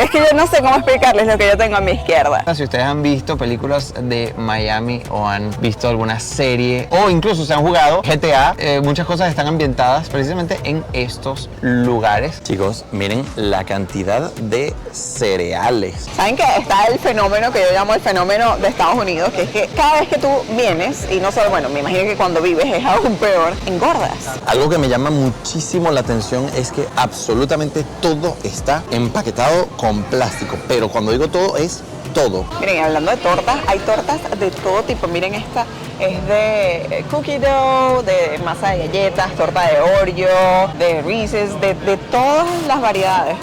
Es que yo no sé cómo explicarles lo que yo tengo a mi izquierda. Si ustedes han visto películas de Miami o han visto alguna serie o incluso se han jugado GTA, muchas cosas están ambientadas precisamente en estos lugares. Chicos, miren la cantidad de cereales. ¿Saben que está el fenómeno que yo llamo el fenómeno de Estados Unidos? Que es que cada vez que tú vienes, y no solo, bueno, me imagino que cuando vives es aún peor, engordas. Algo que me llama muchísimo la atención es que absolutamente todo está empaquetado con plástico, pero cuando digo todo es todo. Miren, hablando de tortas, hay tortas de todo tipo. Miren, esta es de cookie dough, de masa de galletas, torta de Oreo, de Reese's, de todas las variedades.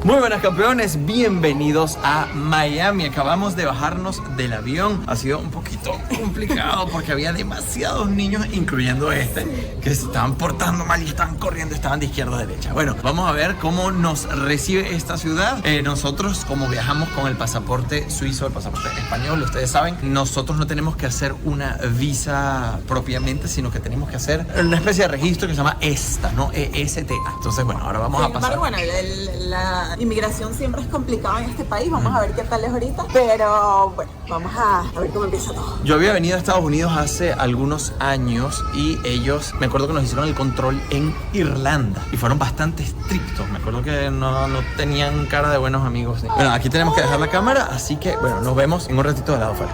Muy buenas campeones, bienvenidos a Miami. Acabamos de bajarnos del avión. Ha sido un poquito complicado porque había demasiados niños, incluyendo que se estaban portando mal y estaban corriendo, estaban de izquierda a derecha. Bueno, vamos a ver cómo nos recibe esta ciudad. Nosotros, como viajamos con el pasaporte suizo, el pasaporte español, ustedes saben, nosotros no tenemos que hacer una visa propiamente, sino que tenemos que hacer una especie de registro que se llama ESTA, ¿no? ESTA. Entonces, bueno, ahora vamos a pasar. Bueno, la inmigración siempre es complicada en este país. Vamos a ver qué tal es ahorita. Pero bueno, vamos a ver cómo empieza todo. Yo había venido a Estados Unidos hace algunos años y ellos, me acuerdo que nos hicieron el control en Irlanda y fueron bastante estrictos. Me acuerdo que no tenían cara de buenos amigos. Bueno, aquí tenemos que dejar la cámara, así que bueno, nos vemos en un ratito de lado afuera.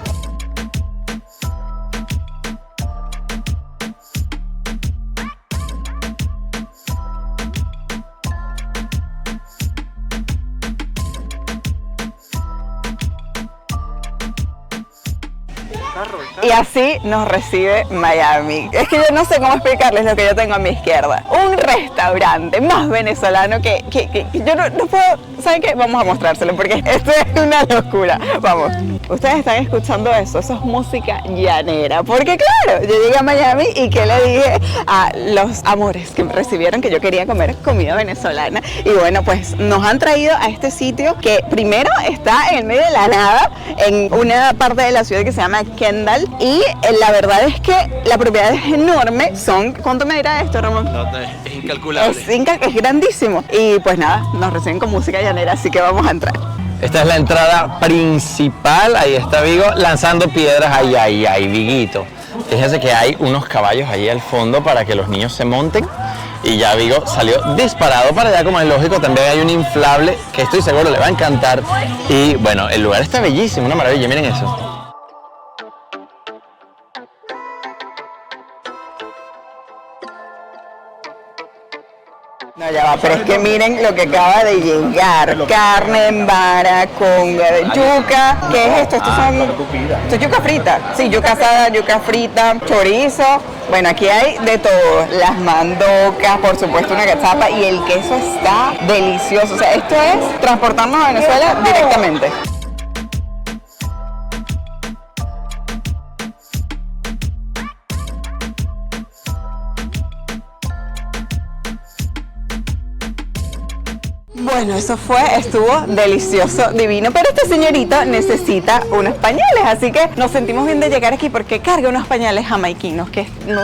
Y así nos recibe Miami. Es que yo no sé cómo explicarles lo que yo tengo a mi izquierda. Un restaurante más venezolano que yo no puedo... ¿Saben qué? Vamos a mostrárselo porque esto es una locura. Vamos. Ustedes están escuchando eso es música llanera. Porque claro, yo llegué a Miami y ¿qué le dije a los amores que me recibieron? Que yo quería comer comida venezolana. Y bueno, pues nos han traído a este sitio que primero está en el medio de la nada, en una parte de la ciudad que se llama Kendall. Y la verdad es que la propiedad es enorme. ¿Cuánto me dirá esto, Ramón? No, es incalculable. Es grandísimo. Y pues nada, nos reciben con música llanera, así que vamos a entrar. Esta es la entrada principal. Ahí está Vigo lanzando piedras. Ahí, Viguito. Fíjense que hay unos caballos ahí al fondo para que los niños se monten. Y ya Vigo salió disparado para allá, como es lógico. También hay un inflable que estoy seguro le va a encantar. Y bueno, el lugar está bellísimo, una maravilla. Miren eso. No, ya va, pero es que miren lo que acaba de llegar. Carne en vara con yuca. ¿Qué es esto? Esto es yuca frita. Sí, yuca asada, yuca frita, chorizo. Bueno, aquí hay de todo. Las mandocas, por supuesto una cachapa y el queso está delicioso. O sea, esto es transportarnos a Venezuela directamente. Bueno, estuvo delicioso, divino, pero este señorito necesita unos pañales, así que nos sentimos bien de llegar aquí porque carga unos pañales jamaiquinos que no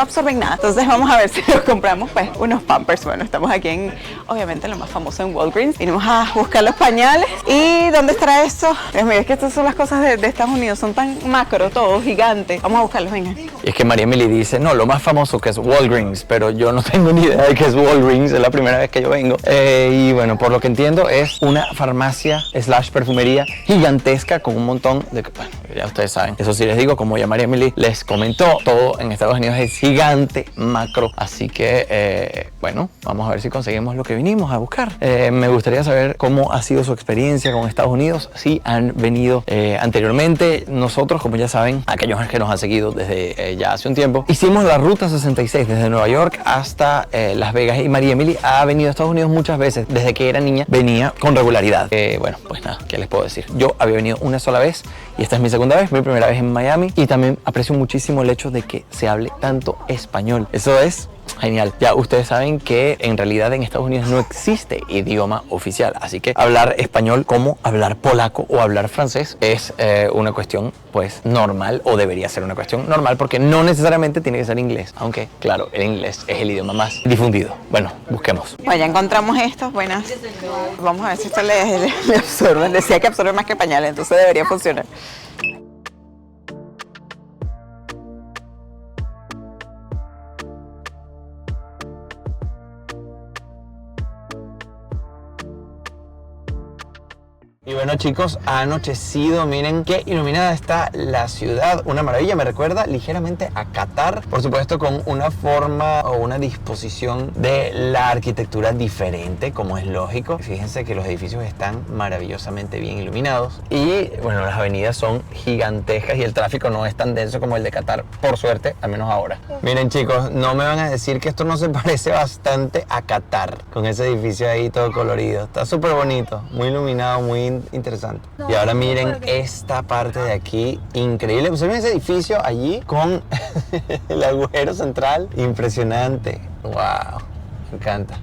absorben nada. Entonces vamos a ver si los compramos, pues, unos Pampers. Bueno, estamos aquí obviamente lo más famoso en Walgreens. Vinimos a buscar los pañales. ¿Y dónde estará esto? Dios mío, es que estas son las cosas de Estados Unidos, son tan macro, todo gigante. Vamos a buscarlos, venga. Y es que María Emily dice, no, lo más famoso que es Walgreens, pero yo no tengo ni idea de qué es Walgreens, es la primera vez que yo vengo. Y bueno, por lo que entiendo es una farmacia / perfumería gigantesca con un montón de... Bueno, ya ustedes saben. Eso sí les digo, como ya María Emily les comentó, todo en Estados Unidos es gigante, macro. Así que, bueno, vamos a ver si conseguimos lo que vinimos a buscar. Me gustaría saber cómo ha sido su experiencia con Estados Unidos. Si han venido anteriormente. Nosotros, como ya saben, aquellos que nos han seguido desde ya hace un tiempo, hicimos la ruta 66 desde Nueva York hasta Las Vegas. Y María Emily ha venido a Estados Unidos muchas veces. Desde que era niña venía con regularidad. Bueno, pues nada, ¿qué les puedo decir? Yo había venido una sola vez y esta es mi segunda vez, mi primera vez en Miami, y también aprecio muchísimo el hecho de que se hable tanto español. Eso es Genial. Ya ustedes saben que en realidad en Estados Unidos no existe idioma oficial, así que hablar español como hablar polaco o hablar francés es una cuestión pues normal, o debería ser una cuestión normal, porque no necesariamente tiene que ser inglés, aunque claro, el inglés es el idioma más difundido. Bueno, busquemos. Bueno, ya encontramos estos, buenas. Vamos a ver si esto le absorbe. Decía que absorbe más que pañales, entonces debería funcionar. Y bueno, chicos, ha anochecido, miren qué iluminada está la ciudad, una maravilla, me recuerda ligeramente a Qatar, por supuesto con una forma o una disposición de la arquitectura diferente, como es lógico. Fíjense que los edificios están maravillosamente bien iluminados y bueno, las avenidas son gigantescas y el tráfico no es tan denso como el de Qatar, por suerte, al menos ahora. Miren, chicos, no me van a decir que esto no se parece bastante a Qatar, con ese edificio ahí todo colorido, está súper bonito, muy iluminado, muy interesante. Y ahora miren esta parte de aquí, increíble. Observen ese edificio allí con el agujero central, impresionante. Wow, me encanta.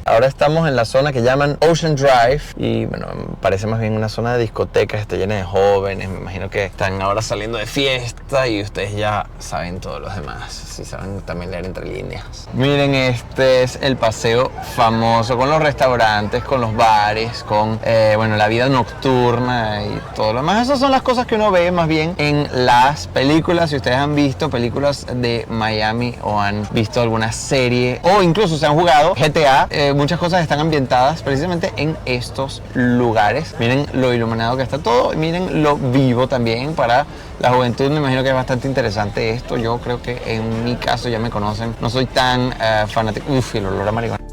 Ahora estamos en la zona que llaman Ocean Drive y bueno, parece más bien una zona de discotecas, está llena de jóvenes, me imagino que están ahora saliendo de fiesta y ustedes ya saben todos los demás, si saben también leer entre líneas. Miren, este es el paseo famoso con los restaurantes, con los bares, con bueno, la vida nocturna y todo lo demás. Esas son las cosas que uno ve más bien en las películas. Si ustedes han visto películas de Miami o han visto alguna serie o incluso se han jugado GTA, muchas cosas están ambientadas precisamente en estos lugares. Miren lo iluminado que está todo y miren lo vivo también para la juventud. Me imagino que es bastante interesante esto. Yo creo que en mi caso ya me conocen. No soy tan fanático. Uf, el olor a marihuana.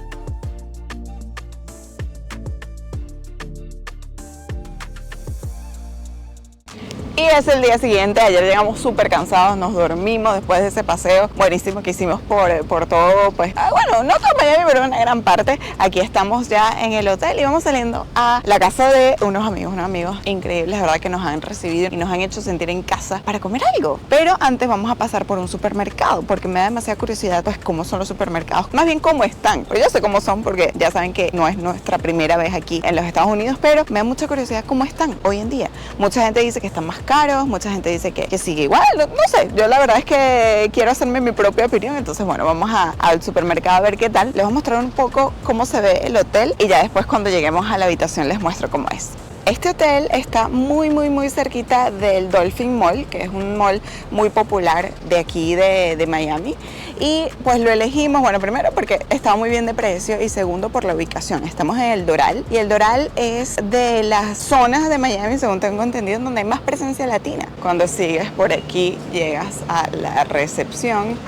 Y es el día siguiente, ayer llegamos súper cansados, nos dormimos después de ese paseo buenísimo que hicimos por todo, pues, bueno, no todo Miami, pero una gran parte. Aquí estamos ya en el hotel y vamos saliendo a la casa de unos amigos increíbles, de verdad que nos han recibido y nos han hecho sentir en casa para comer algo. Pero antes vamos a pasar por un supermercado, porque me da demasiada curiosidad, pues, cómo son los supermercados, más bien cómo están, pero yo sé cómo son porque ya saben que no es nuestra primera vez aquí en los Estados Unidos, pero me da mucha curiosidad cómo están hoy en día. Mucha gente dice que están más caros, mucha gente dice que sigue igual, no sé, yo la verdad es que quiero hacerme mi propia opinión, entonces bueno, vamos al supermercado a ver qué tal. Les voy a mostrar un poco cómo se ve el hotel y ya después cuando lleguemos a la habitación les muestro cómo es. Este hotel está muy cerquita del Dolphin Mall, que es un mall muy popular de aquí de Miami. Y pues lo elegimos, bueno, primero porque estaba muy bien de precio y segundo por la ubicación. Estamos en el Doral y el Doral es de las zonas de Miami, según tengo entendido, donde hay más presencia latina. Cuando sigues por aquí llegas a la recepción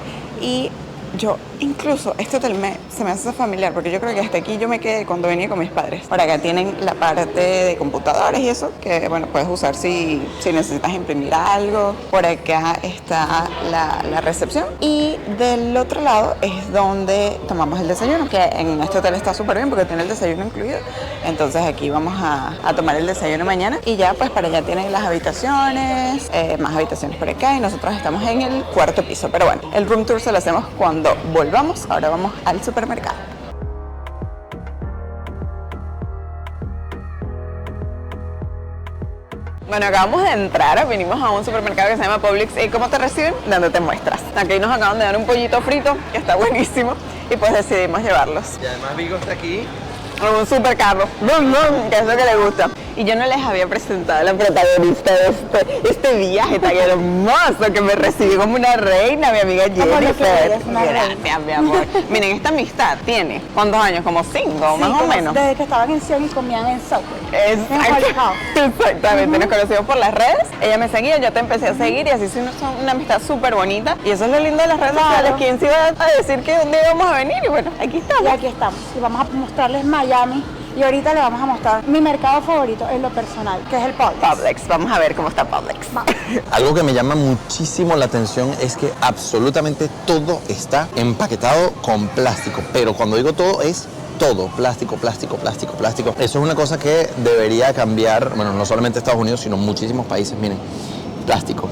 y yo, incluso este hotel se me hace familiar porque yo creo que hasta aquí yo me quedé cuando venía con mis padres. Por acá tienen la parte de computadores y eso, que bueno, puedes usar si necesitas imprimir algo. Por acá está la recepción y del otro lado es donde tomamos el desayuno, que en este hotel está súper bien porque tiene el desayuno incluido. Entonces aquí vamos a tomar el desayuno mañana y ya pues para allá tienen las habitaciones, más habitaciones por acá y nosotros estamos en el cuarto piso. Pero bueno, el room tour se lo hacemos cuando volvamos. Ahora vamos al supermercado. Bueno, acabamos de entrar, vinimos a un supermercado que se llama Publix. ¿Y cómo te reciben? Dándote muestras. Aquí nos acaban de dar un pollito frito, que está buenísimo, y pues decidimos llevarlos. Y además Vigo está aquí. Un super carro, que es lo que le gusta. Y yo no les había presentado a la protagonista de este viaje tan hermoso que me recibió como una reina, mi amiga Jennifer. Gracias, mi amor. Miren, esta amistad tiene, ¿cuántos años? Como 5, más o menos. Desde que estaban en Sion y comían en Subway. Exactamente, nos conocimos por las redes. Ella me seguía, yo te empecé a seguir y así es una amistad súper bonita. Y eso es lo lindo de las redes sociales. ¿Quién se iba a decir que un día íbamos a venir? Y bueno, aquí estamos. Y aquí estamos. Y vamos a mostrarles Miami. Y ahorita les vamos a mostrar mi mercado favorito en lo personal, que es el Publix. Publix, vamos a ver cómo está Publix. Algo que me llama muchísimo la atención es que absolutamente todo está empaquetado con plástico, pero cuando digo todo es todo, plástico. Eso es una cosa que debería cambiar, bueno, no solamente Estados Unidos, sino muchísimos países. Miren, plástico,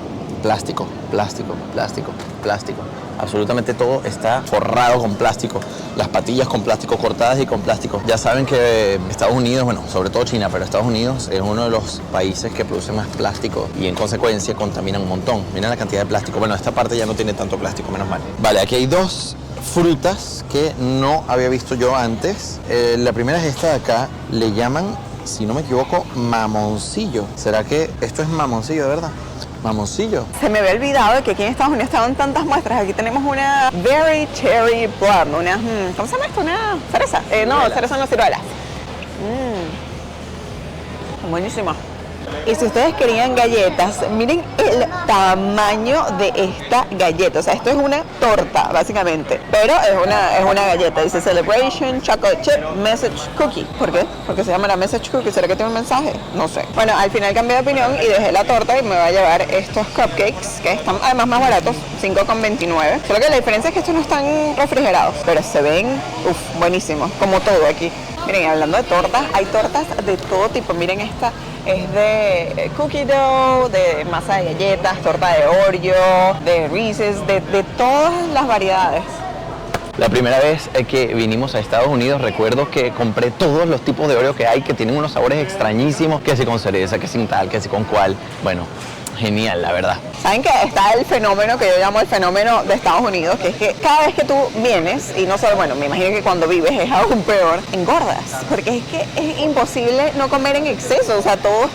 plástico, plástico, plástico, plástico. Absolutamente todo está forrado con plástico. Las patillas con plástico cortadas y con plástico. Ya saben que Estados Unidos, bueno, sobre todo China, pero Estados Unidos es uno de los países que produce más plástico y en consecuencia contaminan un montón. Miren la cantidad de plástico. Bueno, esta parte ya no tiene tanto plástico, menos mal. Vale, aquí hay dos frutas que no había visto yo antes. La primera es esta de acá. Le llaman, si no me equivoco, mamoncillo. ¿Será que esto es mamoncillo de verdad? Mamoncillo. Se me había olvidado que aquí en Estados Unidos estaban tantas muestras. Aquí tenemos una Berry Cherry Plum, una, ¿cómo se llama esto? Una cereza. No, cereza no, ciruelas. Buenísima. Y si ustedes querían galletas, miren el tamaño de esta galleta. O sea, esto es una torta, básicamente. Pero es una galleta. Dice Celebration Chocolate Chip Message Cookie. ¿Por qué? Porque se llama la Message Cookie. ¿Será que tiene un mensaje? No sé. Bueno, al final cambié de opinión y dejé la torta y me voy a llevar estos cupcakes, que están además más baratos, $5,29. Solo que la diferencia es que estos no están refrigerados, pero se ven, buenísimos, como todo aquí. Miren, hablando de tortas, hay tortas de todo tipo. Miren, esta es de cookie dough, de masa de galletas, torta de Oreo, de Reese's, de todas las variedades. La primera vez que vinimos a Estados Unidos recuerdo que compré todos los tipos de Oreo que hay, que tienen unos sabores extrañísimos, que si con cereza, que sin tal, que si con cual. Bueno, genial, la verdad. ¿Saben que está el fenómeno que yo llamo el fenómeno de Estados Unidos? Que es que cada vez que tú vienes, y no solo, bueno, me imagino que cuando vives es aún peor, engordas. Porque es que es imposible no comer en exceso. O sea, todo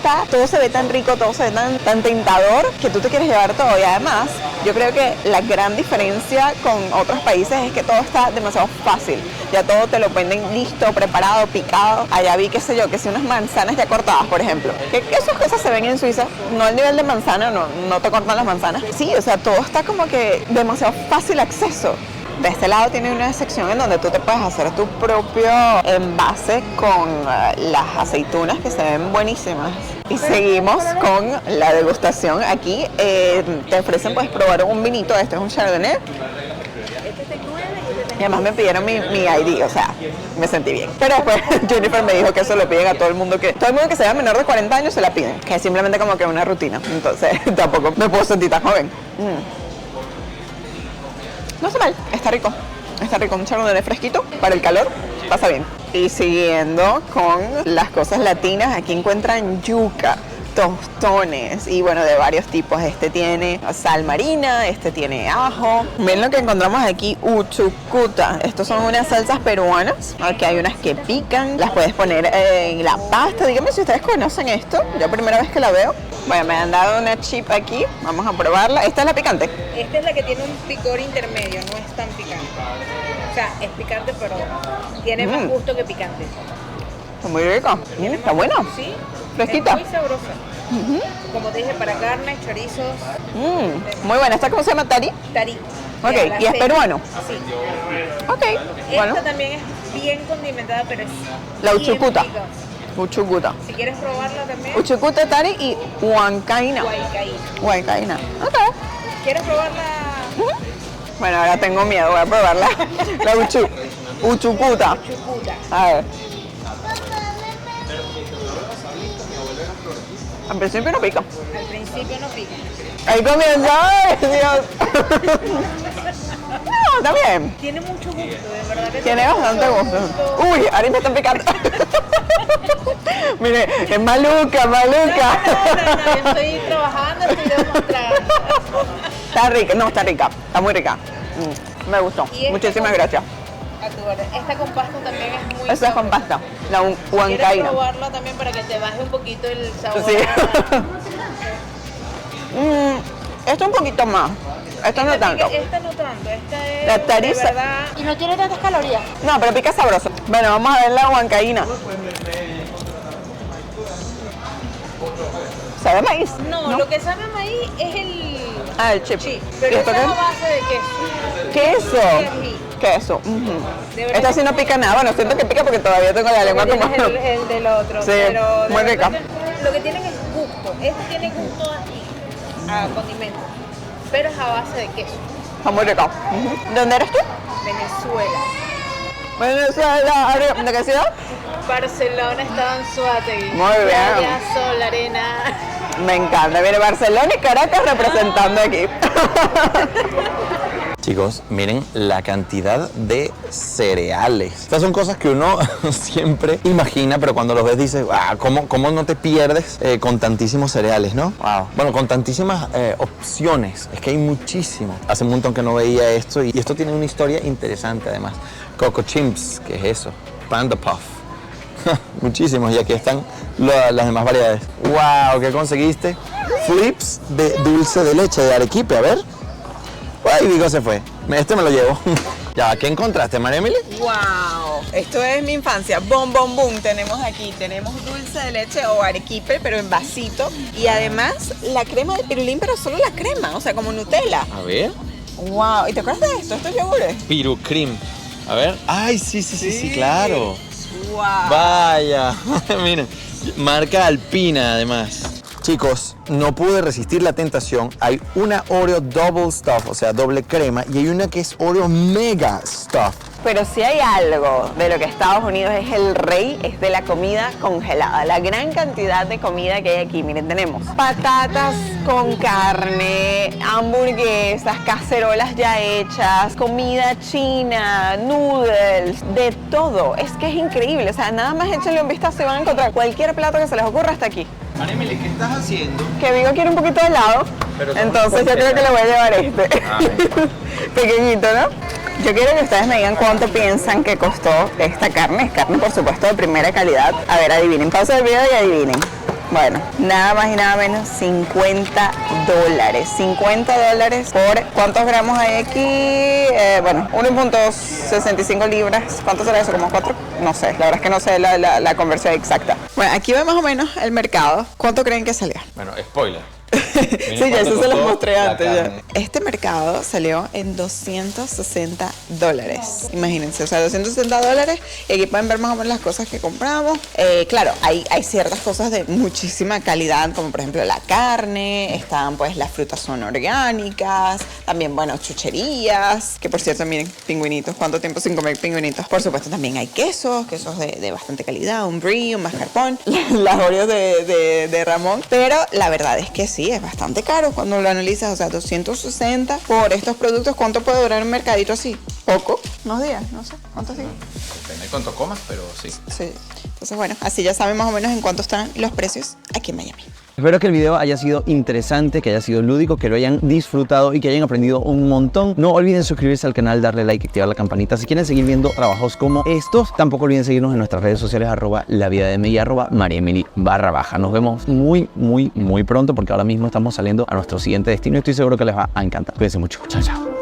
se ve tan rico, todo se ve tan tentador que tú te quieres llevar todo. Y además, yo creo que la gran diferencia con otros países es que todo está demasiado fácil. Ya todo te lo venden listo, preparado, picado. Allá vi, qué sé yo, que si unas manzanas ya cortadas, por ejemplo. Que esas cosas se ven en Suiza, no al nivel de manzana, no te cortan las manzanas. Sí, o sea, todo está como que demasiado fácil acceso. De este lado tiene una sección en donde tú te puedes hacer tu propio envase con las aceitunas, que se ven buenísimas. Y seguimos con la degustación. Aquí te ofrecen, puedes probar un vinito. Este es un Chardonnay. Y además me pidieron mi ID, o sea, me sentí bien. Pero después Jennifer me dijo que eso lo piden a todo el mundo que sea menor de 40 años se la piden. Que es simplemente como que una rutina. Entonces tampoco me puedo sentir tan joven. No está mal, está rico. Está rico, un chardonnay fresquito para el calor, pasa bien. Y siguiendo con las cosas latinas, aquí encuentran yuca, tostones y bueno, de varios tipos. Este tiene sal marina, este tiene ajo. Ven lo que encontramos aquí, uchucuta. Estos son unas salsas peruanas. Aquí hay unas que pican, las puedes poner en la pasta. Díganme si ustedes conocen esto. Yo primera vez que la veo. Bueno, me han dado una chip aquí, vamos a probarla. ¿Esta es la picante? Esta es la que tiene un picor intermedio, no es tan picante. O sea, es picante, pero tiene más gusto que picante. Está muy rica. Mira, está buena. Sí, fresquita. es muy sabrosa. Como te dije, para carne, chorizos. Muy buena. ¿Esta cómo se llama? ¿Tari? Tarí. Ok, ¿y es peruano? Sí. Ok, bueno. Esta también es bien condimentada, pero es La bien uchucuta. rica. Uchucuta. Si quieres probarla también. Uchucuta, tari y huancaína. Guaycaína. Huancaína. Ok. ¿Quieres probarla? Bueno, ahora tengo miedo, voy a probarla. La uchucuta. Chucuta. A ver. Al principio no pica. Al principio no pica. Ahí comienza. ¡Ay, Dios! No, está bien. Tiene mucho gusto, de verdad. Que Tiene bastante gusto. Uy, ahora me están picando. Mire, es maluca, maluca. No, yo estoy trabajando, estoy demostrando. Está rica, no, está rica. Está muy rica. Me gustó. Y esta Muchísimas con- gracias. A tu orden. Esta con pasta también es muy Esa es con sabrosa. pasta. La ¿Quieres huancaína. probarla también para que te baje un poquito el sabor? Sí. Esto un poquito más. Esto no tanto. Esta no tanto, esta es La tariza. de verdad. Y no tiene tantas calorías. No, pero pica sabroso. Bueno, vamos a ver la huancaína. ¿Sabe a maíz? No, lo que sabe a maíz es el Ah, el chip. chip, ¿Y pero esto esta es a qué? base de queso. Queso. ají. Queso. De verdad Esta sí que no pica nada. Bueno, siento que pica porque todavía tengo la lengua Tienes como... el del otro. Sí, pero de muy verdad rica. que lo que tienen es gusto. Este tiene gusto a ají, a condimento, pero es a base de queso. Está muy rica. ¿De dónde eres tú? Venezuela. Venezuela. ¿De qué ciudad? Barcelona, estaba en Suátegui. Muy bien. Playa, sol, arena. Me encanta. Mire, Barcelona y Caracas representando aquí. Chicos, miren la cantidad de cereales. Estas son cosas que uno siempre imagina, pero cuando los ves dices, ¿cómo no te pierdes con tantísimos cereales, no? Wow. Bueno, con tantísimas opciones. Es que hay muchísimo. Hace un montón que no veía esto y esto tiene una historia interesante además. Coco Chimps, ¿qué es eso? Panda Puff. Muchísimos, y aquí están las demás variedades. ¡Wow! ¿Qué conseguiste? Flips de dulce de leche de Arequipe, a ver. Ay, Vigo se fue. Este me lo llevo. Ya, ¿qué encontraste, María Emily? ¡Wow! Esto es mi infancia. Bom, bom, boom. Tenemos aquí, tenemos dulce de leche o arequipe, pero en vasito. Y además la crema de pirulín, pero solo la crema, o sea, como Nutella. A ver. ¡Wow! ¿Y te acuerdas de esto? ¿Estos yogures? Pirucrim. A ver. Ay, sí, claro. ¡Wow! Vaya. Miren, marca alpina además. Chicos, no pude resistir la tentación. Hay una Oreo Double Stuff, o sea, doble crema, y hay una que es Oreo Mega Stuff. Pero si hay algo de lo que Estados Unidos es el rey, es de la comida congelada. La gran cantidad de comida que hay aquí. Miren, tenemos patatas con carne, hamburguesas, cacerolas ya hechas, comida china, noodles, de todo. Es que es increíble. O sea, nada más échenle un vistazo y van a encontrar cualquier plato que se les ocurra hasta aquí. María Emily, ¿qué estás haciendo? Que Vigo quiere un poquito de helado, entonces yo creo que le voy a llevar este. Pequeñito, ¿no? Yo quiero que ustedes me digan cuánto piensan que costó esta carne. Es carne, por supuesto, de primera calidad. A ver, adivinen. Pausa el video y adivinen. Bueno, nada más y nada menos, $50. $50 por, ¿cuántos gramos hay aquí? Bueno, 1.65 libras. ¿Cuánto será eso? ¿Como 4? No sé, la verdad es que no sé la conversión exacta. Bueno, aquí ve más o menos el mercado. ¿Cuánto creen que salió? Bueno, spoiler. Sí, ya eso se los mostré antes ya. Carne. Este mercado salió en $260. Imagínense, o sea, $260. Y aquí pueden ver más o menos las cosas que compramos. Claro, hay ciertas cosas de muchísima calidad, como por ejemplo la carne, están pues las frutas son orgánicas, también, bueno, chucherías, que por cierto, miren, pingüinitos, ¿cuánto tiempo sin comer pingüinitos? Por supuesto, también hay quesos de bastante calidad, un brie, un mascarpone, las Oreos de Ramón, pero la verdad es que sí, es bastante caro cuando lo analizas, o sea, 260 por estos productos. ¿Cuánto puede durar un mercadito así? Poco, unos días, no sé, ¿cuánto sigue? Depende de cuánto comas, pero sí. Sí, entonces bueno, así ya saben más o menos en cuánto están los precios aquí en Miami. Espero que el video haya sido interesante, que haya sido lúdico, que lo hayan disfrutado y que hayan aprendido un montón. No olviden suscribirse al canal, darle like y activar la campanita si quieren seguir viendo trabajos como estos. Tampoco olviden seguirnos en nuestras redes sociales @lavidademi y @mariemily_. Nos vemos muy pronto porque ahora mismo estamos saliendo a nuestro siguiente destino y estoy seguro que les va a encantar. Cuídense mucho. Chao, chao.